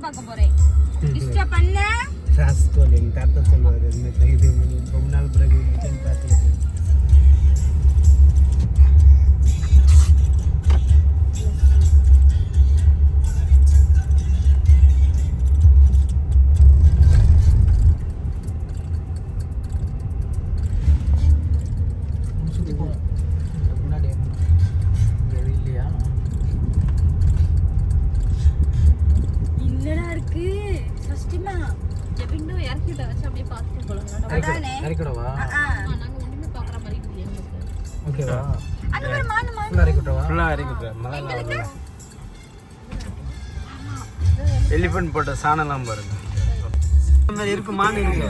பார்க்க போறேன். டிஸ்டர்ப் பண்ண ராஸ்கோல் எங்க தாத்தா சொல்லுவாரு இது ரொம்ப நாள் பிறகு கிச்சன் பார்த்துட்டு எலிபென்ட் போட்ட சாணம்லாம் பாருங்க. இந்த மாதிரி இருக்கு மான் இருக்கு.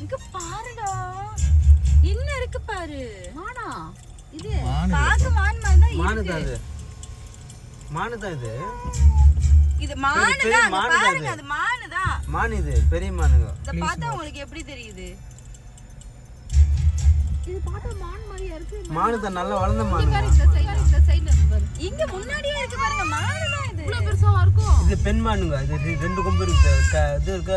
இங்க பாருடா. என்ன இருக்கு பாரு. மானா. இது பாக்க மான் மாதிரி தான் இருக்கு. மானுதான் இது. மானுதான் இது. இது மானுதான். பாருங்க அது மானுதான். மான் இது பெரிய மானுங்க. இத பார்த்தா உங்களுக்கு எப்படி தெரியுது? இது பார்த்தா மான் மாதிரியா இருக்கு. மானுதான் நல்லா வளர்ந்த மானுங்க. இந்த சைடுல பாரு. இங்க முன்னாடியே இருக்கு பாருங்க. மானுதான் இது. இவ்வளவு பெருசா இருக்கும். இது பெண் மானுங்க. இது ரெண்டு கொம்பு இருக்கு. இது இருக்க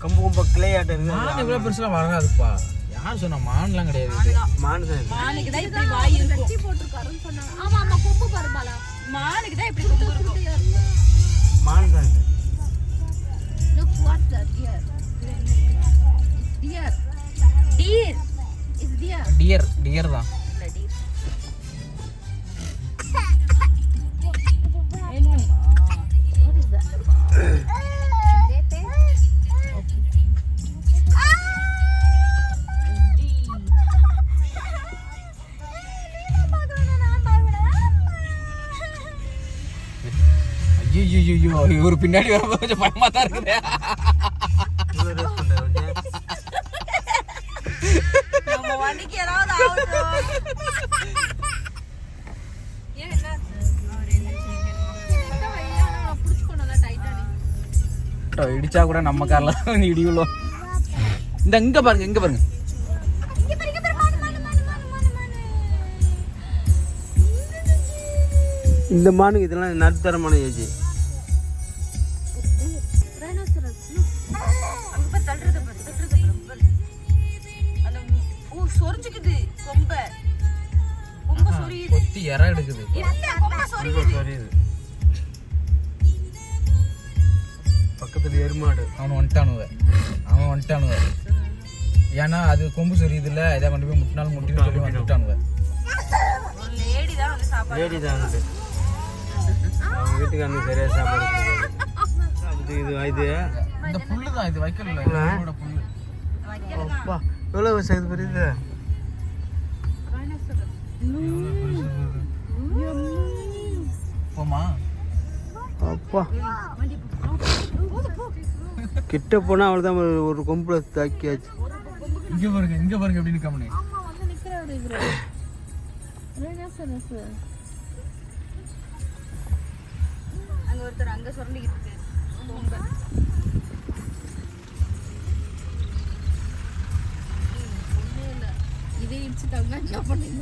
கம்பு கொம்பு கிளையாட்ட இருக்கு. மான் இவ்வளவு பெருசா வளராதுப்பா. யார் சொன்னா மான்லாம் கிடையாது. மானுதான் இது. மானுக்கு தான் இப்படி வாய் இருக்கும். கட்டி போட்டுருக்காருன்னு சொன்னாங்க. ஆமா ஆமா கொம்பு பாரு பாலா. மானுக்கு தான் இப்படி கொம்பு இருக்கும். மானுதான் இது. Look what that deer. Deer. Deer. Is deer. Deer தான். What is that? ஐயோ இவரு பின்னாடி வரும்போது கொஞ்சம் பயமா தான் இருக்குது. நம்ம வண்டிக்கு ஏதாவது ஆகட்டும். ஏன் என்ன புடிச்சுக்கோனல டைட்டா இடிச்சா கூட நம்ம கார்ல இடியுலோ. இந்த இங்க பாருங்க இங்க பாருங்க இந்த மானுக்கு இதெல்லாம் நடுத்தரமான ஏஜ். எற எடுக்குது. பக்கத்துல எருமாடு. அவன் வந்துட்டானுவ. ஏன்னா அது கொம்பு சொரியுது இல்ல, இதை கொண்டு போய் முட்டினாலும் முட்டின்னு சொல்லி வந்துட்டானுவ. லேடி தான் வந்து அவங்க வீட்டுக்கு வந்து சரியா சாப்பாடு இது இந்த புல்லு தான் இது வைக்கல புல்லு. அப்பா எவ்வளவு சைது புரியுது. போமா அப்பா கிட்ட போனா அவ்வளவுதான் ஒரு கொம்புல தாக்கியாச்சு. இங்க பாருங்க எப்படி நிக்காமனே. அங்க ஒருத்தர் அங்க சொரண்டிக்கிட்டு இருக்கு. இதே இடிச்சுட்டாங்க. என்ன பண்ணுங்க?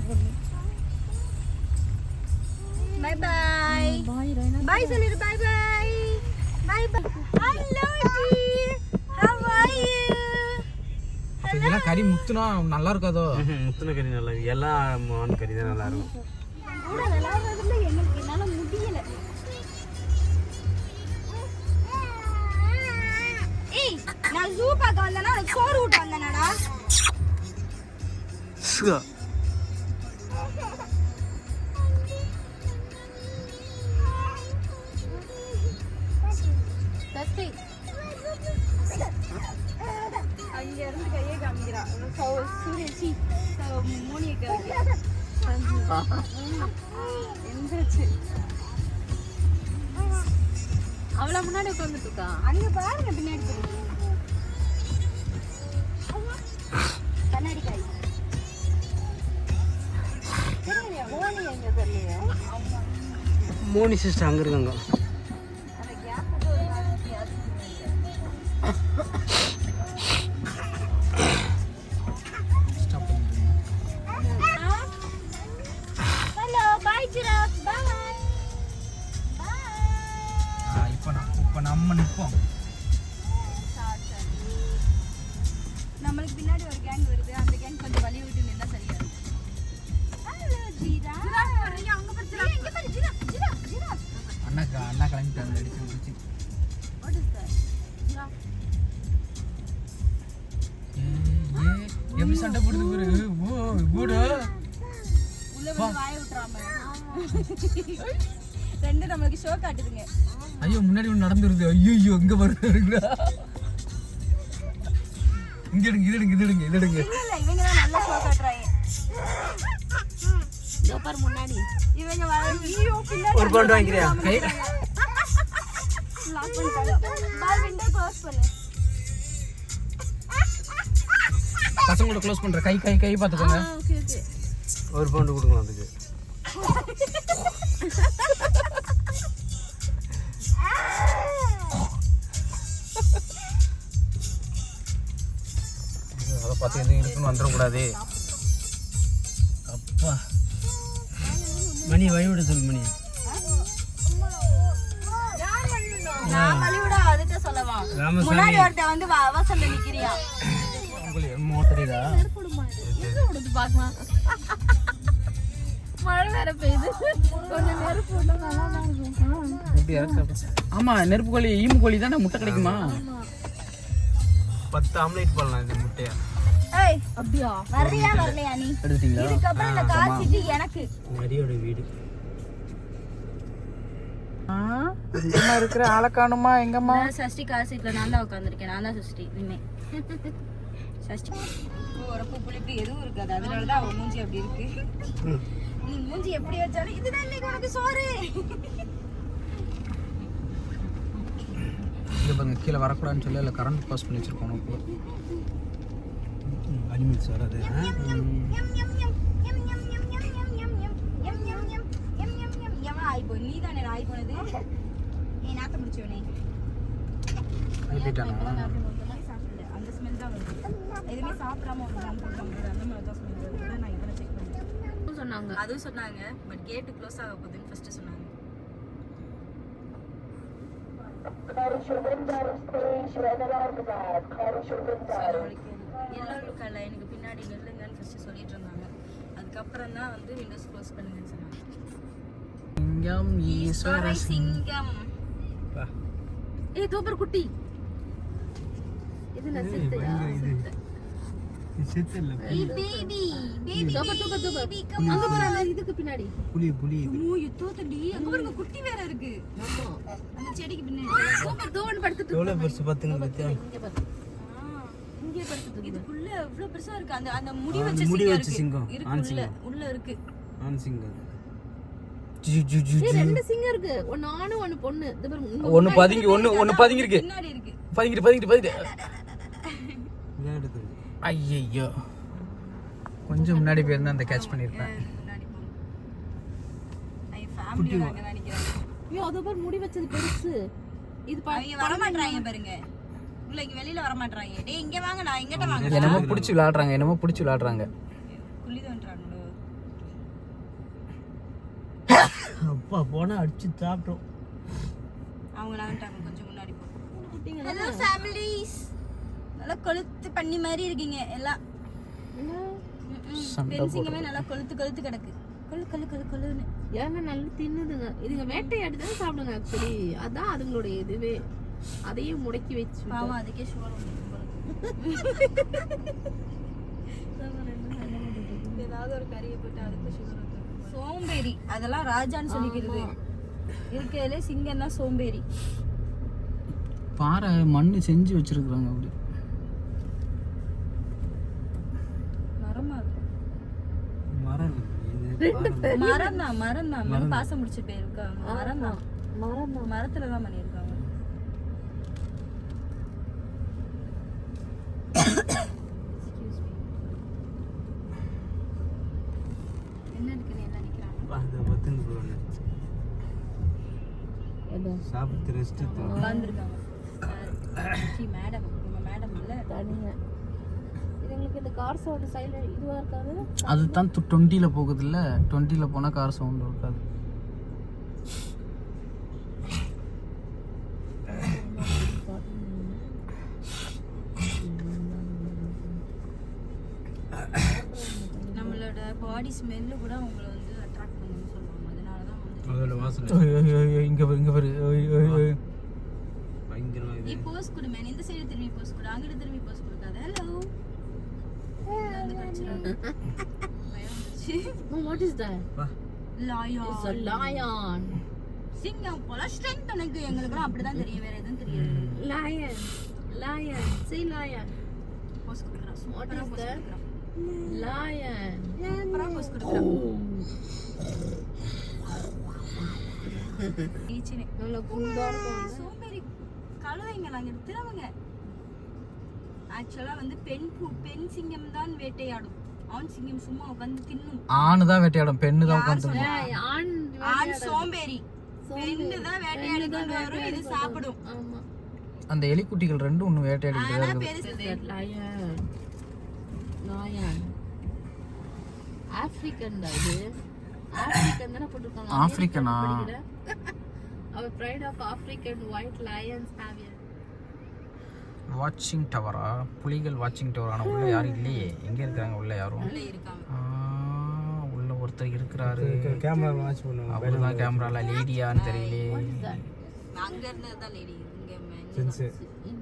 Bye bye. Bye சொல்லிரு. Bye bye. Bye bye. Hello dear. How are you? இதெல்லாம் கறி முத்துனா நல்லா இருக்காதோ? முத்துன கறி நல்லா இருக்கு. எல்லா மான் கறி தான் நல்லா இருக்கும். கூட விளையாடுறதுல என்னால முடியல. ஏய் நான் ஜூ பார்க்க வந்தேனா எனக்கு சோறு ஊட்ட வந்தேனாடா. சுகா தத்தி அங்க இருந்து கையை காமிக்கிறா. சூரியச்சி மோனியக்கா எந்திரிச்சு அவள முன்னாடி உட்கார்ந்துட்டு இருக்கா. அங்க பாருங்க பின்னாடி கண்ணாடி காய். மோனி சிஸ்டர் அங்க இருக்காங்க. நம்மளுக்கு பின்னாடி ஒரு கேங் வருது. அந்த கேங் கொஞ்சம் வழி விட்டு நின்னா சரியா இருக்கும். ஹலோ ஜீரா. அங்க பாரு ஜீரா. இங்க பாரு ஜீரா. ஜீரா ஜீரா. அண்ணா கிளம்பிட்டாங்க அடிச்சு முடிச்சு. What is that? ஜீரா. எப்படி சண்டை போடுது பாரு. Oh good. உள்ள வந்து வாயை விட்டுறாம. ரெண்டு நமக்கு ஷோ காட்டுதுங்க. ஐயோ முன்னாடி ஒன்று நடந்துருது. ஐயோ இங்க வருதுடா. இங்க எடுங்க இது எடுங்க. இல்ல இவங்க தான் நல்லா ஷோ காட்டுறாங்க. இதோ பாரு முன்னாடி. இவங்க ஐயோ பின்னாடி ஒரு பவுண்ட் வாங்கிறியா? லாக் பண்ணிட்டாங்க. பால் விண்டோ க்ளோஸ் பண்ணு. பசங்களோட க்ளோஸ் பண்ற. கை பாத்துக்கோங்க. ஓகே ஒரு பவுண்ட் கொடுக்கணும் அதுக்கு. அதை பார்த்து எதுவும் இருக்குன்னு வந்துடக்கூடாது. அப்பா மணி வழிவிட சொல்லு மணி. நான் வழிவிட அதுக்கு சொல்லவா? ராமசாமி முன்னாடி ஒருத்த வந்து வாசல்ல நிக்கிறியா? உங்களுக்கு என்னமோ தெரியுதா? பாக்கலாம். மழை வேற பெய்யுது. கொஞ்சம் நெருப்பு விட்டா நல்லா தான் இருக்கும். ஆமா நெருப்பு கோழி ஈமு கோழி தானே முட்டை கிடைக்குமா? 10 ஆம்லேட் போடலாம் இந்த முட்டையா. ஏய் அப்படியா? வரலையா நீ? எடுத்துட்டீங்களா? இதுக்கு அப்புறம் இந்த காசிட்டு எனக்கு நரியோட வீடு. எங்கம்மா இருக்கிற ஆளை காணுமா? எங்கம்மா? சஷ்டி காசிட்ல நான் தான் உட்காந்துருக்கேன். நான் தான் சஷ்டி இனிமே. சஷ்டி உரப்பு புளிப்பு எதுவும் இருக்காது. அதனாலதான் அவன் மூஞ்சி அப்படி இருக்கு. நீ மூஞ்சி எப்படி வச்சாலும் இதுதான் இன்னைக்கு உனக்கு சோறு. இங்கே பாருங்க கீழே வரக்கூடாதுன்னு சொல்லி அதில் கரண்ட் பாஸ் பண்ணி வச்சிருக்கோம். அனிமல்ஸ் வராது. நீ தானே ஆய் போனது. நீ நாத்த முடிச்சவனே. அந்த ஸ்மெல் தான் வருது. எதுவுமே சாப்பிடாம அந்த மாதிரி தான் ஸ்மெல் வருது. நான் இவனை செக் பண்ணேன் சொன்னாங்க. அதுவும் சொன்னாங்க. பட் கேட்டு க்ளோஸ் ஆக போகுதுன்னு ஃபர்ஸ்ட் சொன்னாங்க. எல்லோ கல்ல எனக்கு பின்னாடி நில்லுங்கன்னு ஃபர்ஸ்ட் சொல்லிட்டு இருந்தாங்க. அதுக்கப்புறம் தான் வந்து விண்டோஸ் க்ளோஸ் பண்ணுங்கன்னு சொன்னாங்க. சிங்கம் ஈஸ்வர சிங்கம். ஏய் தோப்பர் குட்டி. இது நான் செத்தயா? இது செத்து இல்ல. ஏய் பேபி தோப்பர். அங்க பாரு இதுக்கு பின்னாடி. புலி. ஓ யுத்தோத்தடி. அங்க பாருங்க குட்டி வேற இருக்கு. ஆமா. அந்த செடிக்கு பின்னாடி. தோப்பர் தோவன் படுத்துட்டு. எவ்வளவு பெருசு பாத்துங்க பத்தியா? இங்க பாரு. இங்க படுத்துட்டு. இதுக்குள்ள இவ்ளோ பெருசா இருக்கு. அந்த முடி வச்ச சிங்கம் இருக்கு. உள்ள இருக்கு. ஆண் சிங்கம். ரெண்டு சிங்கம் இருக்கு. ஒன்னு ஆணு ஒன்னு பொண்ணு. இந்த பாரு ஒன்னு பதுங்கி இருக்கு. பின்னாடி இருக்கு. பதுங்கிட்டு விளையாடுது. ஐயோ கொஞ்சம் முன்னாடி போயிருந்தா அந்த கேட்ச் பண்ணிருப்பேன். முன்னாடி போ. ஐ ஃபேமிலி அங்க தான் நிக்கிறாங்க. ஐயோ அத பாரு முடி வச்சது பெருசு. இது பாருங்க வர மாட்டறாங்க பாருங்க. உள்ள இங்க வெளியில வர மாட்டறாங்க. டேய் இங்க வாங்க நான் இங்கட்ட வாங்க. என்னமோ புடிச்சு விளையாடுறாங்க. குள்ளி தோன்றாங்களோ. அப்பா போனா அடிச்சு சாப்பிட்டோம். அவங்க நான்ட்டாங்க கொஞ்சம் முன்னாடி போ. Hello families. நல்லா கொளுத்து பண்ணி மாதிரி இருக்கீங்க எல்லாம். பென்சிங்கமே நல்லா கொளுத்து கிடக்கு. கொளுன்னு. ஏன்னா நல்லா தின்னுதுங்க. இதுங்க வேட்டையாடி தான் சாப்பிடுங்க ஆக்சுவலி. அதான் அதுங்களோட இதுவே. அதையும் முடக்கி வச்சு பாவம் அதுக்கே ஷோர் ஏதாவது ஒரு கறியை போட்டு அதுக்கு சுகர் வந்து சோம்பேறி. அதெல்லாம் ராஜான்னு சொல்லிக்கிறது. இருக்கிறதுலே சிங்கம் தான் சோம்பேறி. பாறை மண்ணு செஞ்சு வச்சிருக்காங்க. அப்படி மரம் தான் பாசம் முடிச்சு போயிருக்காங்க. மரத்துல தான் பண்ணிருக்காங்க. என்ன இருக்குன்னு எல்லாம் நிக்கிறாங்க. சாப்பிட்டு ரெஸ்ட் உட்கார்ந்துருக்காங்க. மேடம் இல்ல தனியா. இதுங்களுக்கு இந்த கார் சவுண்ட் சைலண்ட் இதுவா இருக்காது. அதுதான் 20ல போகுது இல்ல. 20ல போனா கார் சவுண்ட் இருக்காது. பாடி ஸ்மெல்லு கூட உங்களை வந்து அட்ராக்ட் பண்ணுன்னு சொல்லுவாங்க. அதனால தான் வந்து அதோட வாசனை இங்க பாரு பயங்கரமா நீ போஸ் கொடு மேன். இந்த சைடு திரும்பி போஸ் கொடு, அங்கிட்டு திரும்பி போஸ் கொடுக்காத. ஹலோ வந்து கடிச்சிராங்க. பயம் வந்துச்சு. What is that? வா லாயன். It's a lion. சிங்கம் போல ஸ்ட்ரெngth எனக்கு எங்களுக்குலாம் அப்படிதான் தெரியும், வேற எதுவும் தெரியாது. Lion. Lion. Say lion. Bose கொடுக்குறான். What சூப்பரா is போஸ் that? கொடுக்குறான். Lion. சூப்பரா போஸ் கொடுக்குறான். ஈச்சினே நல்ல குண்டா இருக்கும். சோம்பேறி கழுதைங்களா இங்க திரும்புங்க. ஆக்சுவலா வந்து பெண் சிங்கம் தான் வேட்டையாடும். ஆண் சிங்கம் சும்மா உட்கார்ந்து தின்னும். ஆணு தான் வேட்டையாடும், பெண்ணு தான் உட்காந்து ஆண் ஆண் சோம்பேறி, பெண்ணு தான் வேட்டையாடி கொண்டு வரும், இது சாப்பிடும். ஆமா. அந்த எலிக்குட்டிகள் ரெண்டும் ஒண்ணு வேட்டையாடிட்டு ஆனா தான் இருக்குது. பெருசு Lion. Lion. ஆப்பிரிக்கன் தான் இது. ஆப்பிரிக்கன் தான போட்டுருக்காங்க. ஆப்பிரிக்கனா? Our pride of African white lions have here. வாட்சிங் டவரா? புலிகள் வாட்சிங் டவர். ஆனா உள்ள யாரும் இல்லையே. எங்க இருக்காங்க உள்ள யாரும்? உள்ள இருக்காங்க. உள்ள ஒருத்தர் இருக்கிறாரு. கேமரா வாட்ச் பண்ணுவாங்க. அவர்தான் கேமரால லேடியான்னு தெரியலையே. What is that? அங்க இருந்தது தான் லேடி, இங்க சென்ஸ் In